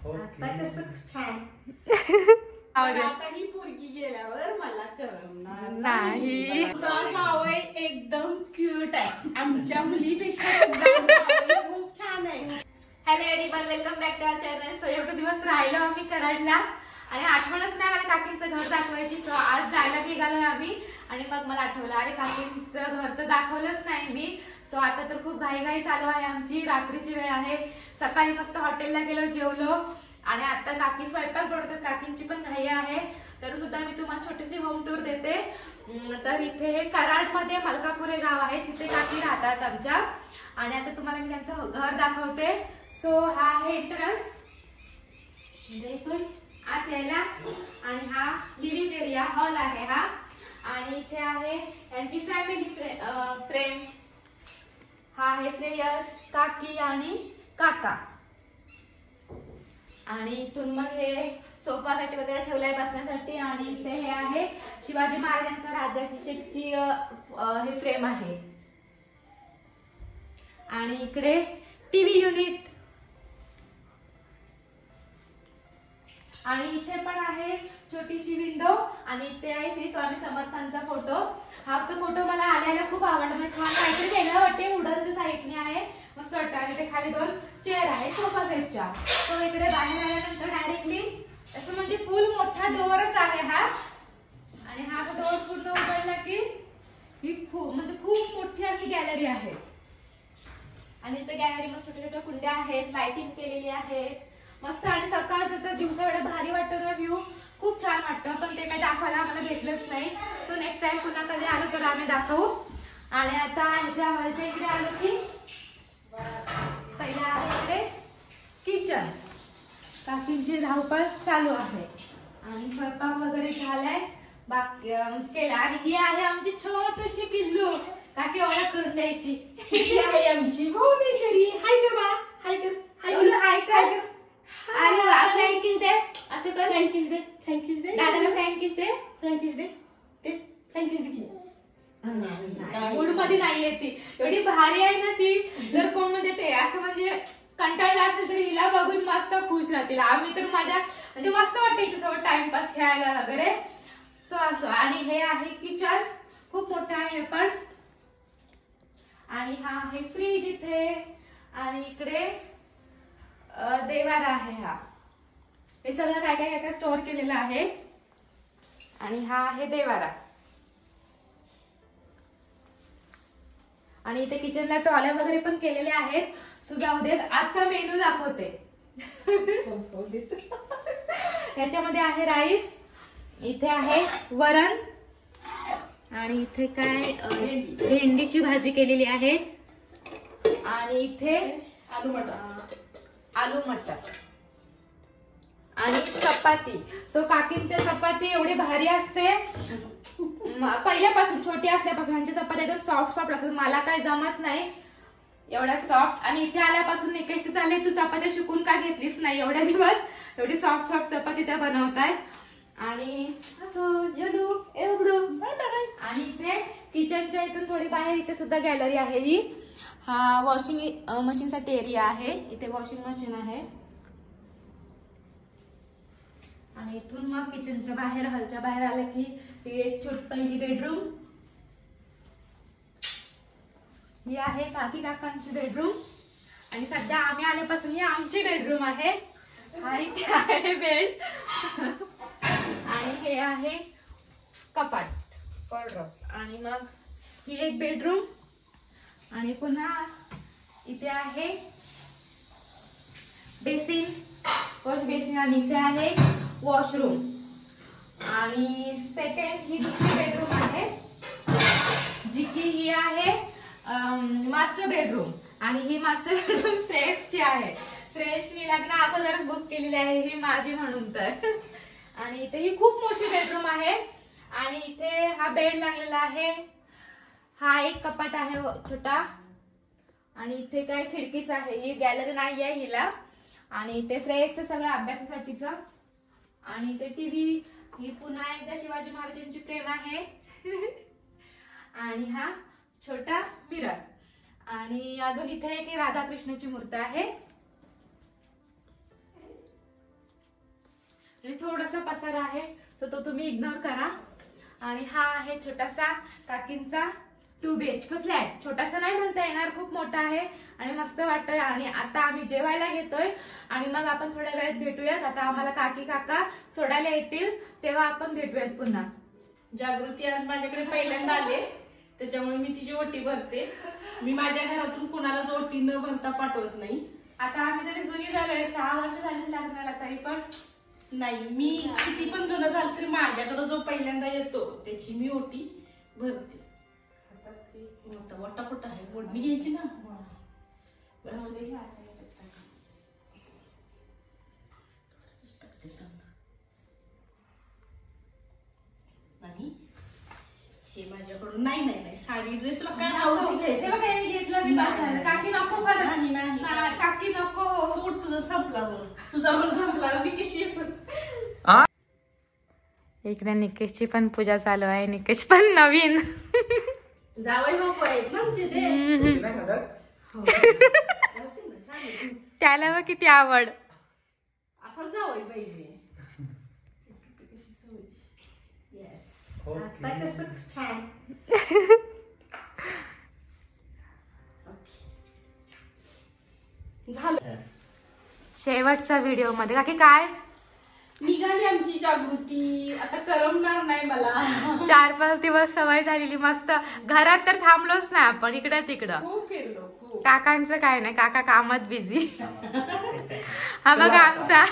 आता कसं छान. आता ही पोरगी गेल्यावर मला करमणार नाही. जावई एकदम क्यूट आहे, आमच्या मुलीपेक्षा खूप छान आहे. Hello everyone, welcome back to our channel. So एवढे दिवस राहिलो आम्ही कराडला आणि आठवणच नाही मला काकींचं घर दाखवायची. सो आज जायला निघालो आम्ही आणि मग मला आठवलं अरे काकींचं घर तर दाखवलंच नाही मी. सो आता तर खूप घाईघाई चालू आहे आमची. रात्रीची वेळ आहे. सकाळी मस्त हॉटेलला गेलो, जेवलो आणि आता काकी स्वयंपाक बनवतात. काकींची पण घाई आहे तर सुद्धा मी तुम्हाला छोटीशी होम टूर देते. तर इथे कराडमध्ये मलकापूर हे गाव आहे, तिथे काकी राहतात आमच्या आणि आता तुम्हाला मी त्यांचं घर दाखवते. सो हा आहे एंट्रन्स, म्हणजे इथून आत यायला आणि हा लिव्हिंग एरिया हॉल आहे हा. आणि इथे आहे यांची फॅमिली फ्रेम. हा आहे श्रेयस, काकी आणि काका. आणि इथून मग हे सोफा सेट वगैरे ठेवलाय बसण्यासाठी. आणि इथे हे आहे शिवाजी महाराजांचा राज्याभिषेकची हे फ्रेम आहे. आणि इकडे टीव्ही युनिट आणि इथे पण आहे छोटीशी विंडो. आणि इथे आहे श्री स्वामी समर्थांचा फोटो. हा फोटो मला आल्याला खूप आवडला, म्हणजे छान काहीतरी वेगळं वाटते. वुडनच्या साईडने आहे, मस्त वाटतं. आणि ते खाली दोन चेअर आहे सोफा सेटच्या. तो इकडे बाहेर आल्यानंतर डायरेक्टली असं म्हणजे फुल मोठा डोअरच आहे हा. आणि हा डोअर पूर्ण उघडला की ही म्हणजे खूप मोठी अशी गॅलरी आहे. आणि इथे गॅलरीमध्ये छोट्या छोट्या कुंड्या आहेत, लाइटिंग केलेली आहे मस्त. आणि सकाळचं तर दिवसा एवढं भारी वाटतो ना, व्ह्यू खूप छान वाटतं. पण ते काही दाखवायला आम्हाला भेटलंच नाही. तो नेक्स्ट टाइम पुन्हा कधी आलो तर आम्ही दाखवू. आणि आता ह्याच्या हॉलच्या इकडे आलो की पहिला आहे इकडे किचन. काकींची धावपळ चालू आहे आणि स्वयंपाक वगैरे झालाय बाकी म्हणजे केला. आणि ही आहे आमची छोटीशी पिल्लू. काकी ओळख करून द्यायची. ही आहे आमची भुवनेश्वरी. हाय कर बा, हाय कर, हाय कर, हाय कर. अरे फ्रँकीस दे, असं कर. फ्रँकीस दे, फ्रँकीस दे. दादाला फ्रँकीस दे, फ्रँकीस दे, ते फ्रँकीस दे की. मूड मध्ये नाहीये ती. एवढी भारी आहे ना ती. जर कोण म्हणजे असं म्हणजे कंटाळला असेल तर हिला बघून मस्त खुश राहतील. आम्ही तर माझ्या म्हणजे मस्त वाटते हिच्यासोबत टाइमपास खेळायला वगैरे. सो असं. आणि हे आहे किचन, खूप मोठं आहे हे पण. आणि हा आहे फ्रीज इथे. आणि इकडे देवारा आहे हा. हे सगळं काय काय काय स्टोअर केलेलं आहे. आणि हा आहे देवारा. आणि इथे किचनला ट्रॉल्या वगैरे पण केलेल्या आहेत. सुजावदेत आजचा मेनू दाखवते. याच्यामध्ये आहे राईस, इथे आहे वरण आणि इथे काय भेंडीची भाजी केलेली आहे. आणि इथे आलू मटर आणि चपाती. सो काकींच्या चपाती एवढी भारी असते पहिल्यापासून, छोटी असल्यापासून. ह्यांची चपाती एकदम सॉफ्ट सॉफ्ट असते. मला काही जमत नाही एवढा सॉफ्ट. आणि इथे आल्यापासून निकेशची चालले तू चपात्या शिकून का घेतलीस नाही एवढ्या दिवस. एवढी सॉफ्ट सॉफ्ट चपाती त्या बनवतायत. आणि असं एवढं. आणि इथे किचनच्या इथून थोडी बाहेर इथे सुद्धा गॅलरी आहे ही. हा वॉशिंग मशीन साठी एरिया आहे. इथे वॉशिंग मशीन आहे. आणि इथून मग किचनच्या बाहेर हॉलच्या बाहेर आलं की ही एक छोटी पहिली बेडरूम. ही आहे काकी काकांची बेडरूम. आणि सध्या आम्ही आल्यापासून ही आमची बेडरूम आहे. हा इथे आहे बेड. आणि हे आहे कपाट कॉर्डर. आणि मग ही एक बेडरूम. आणि पुन्हा इथे आहे बेसिन, वॉश बेसिन. आणि इथे आहे वॉशरूम. आणि सेकंड ही दुसरी बेडरूम आहे जी की ही आहे मास्टर बेडरूम. आणि ही मास्टर बेडरूम फ्रेशची आहे. फ्रेशनी लग्न अगोदरच बुक केलेली आहे ही माझी म्हणून तर. आणि इथे ही खूप मोठी बेडरूम आहे. आणि इथे हा बेड लागलेला आहे. हा एक कपाट आहे छोटा. आणि इथे काय खिडकीच आहे. ही गॅलरी नाही आहे हिला. आणि इथे श्रेयसचं सगळं अभ्यासासाठीच. आणि इथे टीव्ही, ही पुन्हा एकदा शिवाजी महाराजांची फ्रेम आहे. आणि हा छोटा मिरर. आणि अजून इथे एक राधाकृष्णाची मूर्ती आहे. आणि थोडासा पसारा आहे तो तुम्ही इग्नोर करा. आणि हा आहे छोटासा काकींचा 2 BHK फ्लॅट. छोटासा नाही म्हणता येणार, खूप मोठा आहे आणि मस्त वाटतोय. आणि आता आम्ही जेवायला घेतोय आणि मग आपण थोड्या वेळात भेटूयात. आता आम्हाला काकी काका सोडायला येतील तेव्हा आपण भेटूयात पुन्हा. जागृती आज माझ्याकडे पहिल्यांदा आले, त्याच्यामुळे मी तिची ओटी भरते. मी माझ्या घरातून कुणाला ओटी न भरता पाठवत नाही. आता आम्ही तरी जुनी झालोय, 6 वर्ष झाली लग्नाला, तरी पण नाही, मी किती पण जुनं झालं तरी माझ्याकडे जो पहिल्यांदा येतो त्याची मी ओटी भरते. वाटा कुठं आहे, ओढणी घ्यायची ना. हे माझ्याकडून नाही नाही नाही साडी ड्रेसला काय आवडते घेतलं मी बसायला. काकी नको करत, नाही काकी नको. पोट तुझं संपलावर, तुझ्यावर संपला मी कशी. इकडे निकेशची पण पूजा चालू आहे. निकेश पण नवीन जावई बापू आहेत ना आमचे ते. त्याला मग किती आवड. असं जावई पाहिजे. आता कसं छान. झालं शेवटचा व्हिडिओ मध्ये काकी काय निघाली आमची जागृती. आता करमणार नाही मला. 4-5 दिवस सवय झालेली मस्त. घरात तर थांबलोच नाही आपण, इकडं तिकडं खूप फिरलो खूप. काकांचं काय नाही, काका कामात बिझी. हा बघा आमचा.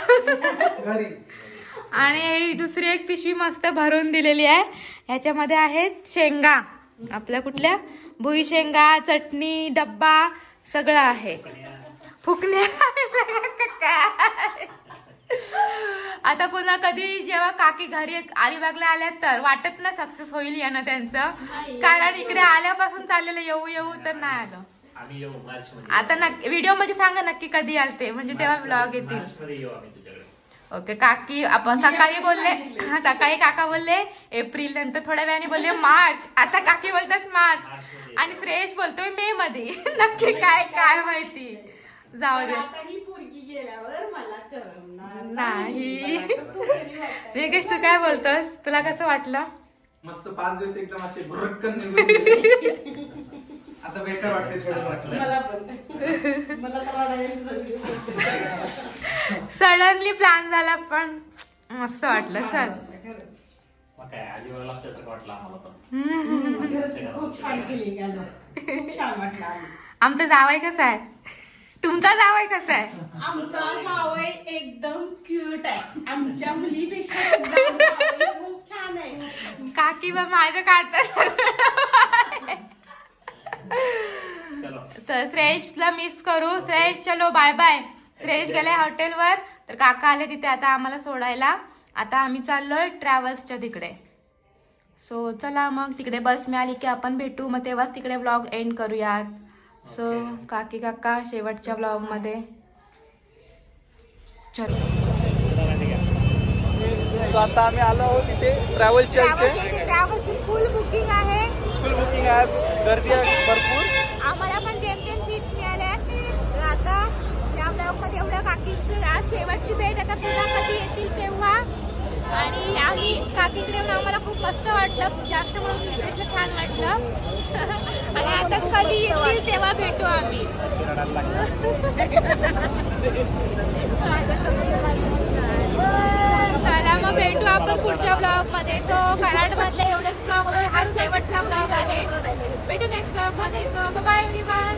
आणि ही दुसरी एक पिशवी मस्त भरून दिलेली आहे. ह्याच्यामध्ये आहेत शेंगा, आपल्या कुठल्या भुई शेंगा, चटणी, डब्बा सगळं आहे. फुकण्या आता पुन्हा कधी जेव्हा काकी घरी अलिबागला आल्या तर वाटत ना सक्सेस होईल या ना त्यांचं, कारण इकडे आल्यापासून चाललेलं येऊ येऊ तर नाही आलं. आता व्हिडिओ मध्ये सांगा नक्की कधी आलते, म्हणजे तेव्हा ब्लॉग येतील. ओके काकी आपण सकाळी बोलले, सकाळी काका बोलले एप्रिल, नंतर थोड्या वेळाने बोलले मार्च, आता काकी बोलतात मार्च आणि श्रेयश बोलतोय मे मध्ये. नक्की काय काय माहिती, जाऊ दे. पोरगी गेल्यावर मला करमणार नाही. निकेश तू काय बोलतोस, तुला कसं वाटलं? मस्त 5 दिवस एकदम असे भरकन निघून गेले. आता बेकार वाटते मला पण. मला सडनली प्लॅन झाला पण मस्त वाटलं. चल खूप छान केली, खूप छान वाटलं. आमचा जावई कसा आहे, तुमचा जावई कसा आहे? आमचा जावई एकदम क्यूट आहे. आमच्या मुलीपेक्षा खूप छान आहे. काकी बा माझं काढतात. श्रेयशला मिस करू. श्रेयश चलो बाय बाय. श्रेयश गेले हॉटेलवर, तर काका आले तिथे आता आम्हाला सोडायला. आता आम्ही चाललोय ट्रॅव्हल्सच्या तिकडे. सो चला मग, तिकडे बस मिळाली की आपण भेटू, मग तेव्हाच तिकडे व्लॉग एंड करूयात. सो काकी काका शेवटच्या व्लॉग मध्ये चलो. आता आम्ही आलो आहोत तिथे ट्रॅव्हलच्या ट्रॅव्हलची फुल बुकिंग आहे. फुल बुकिंग आहे, गर्दी आहे भरपूर. आम्हाला पण जेमतेम सीट्स मिळाल्या. तर आता या ब्लॉग मध्ये एवढं काकींचं आज शेवटची भेट. आता पुन्हा कधी येतील तेव्हा. आणि आम्ही काकीकडे येऊन आम्हाला खूप मस्त वाटलं, जास्त म्हणून निकेशला छान वाटलं. आणि आता कधी येतील तेव्हा भेटू आम्ही. चला मग भेटू आपण पुढच्या ब्लॉग मध्ये. सो कराड मधले एवढेच ब्लॉग, हा शेवटचा ब्लॉग आहे. भेटू नेक्स्ट ब्लॉग मध्ये. So bye everyone.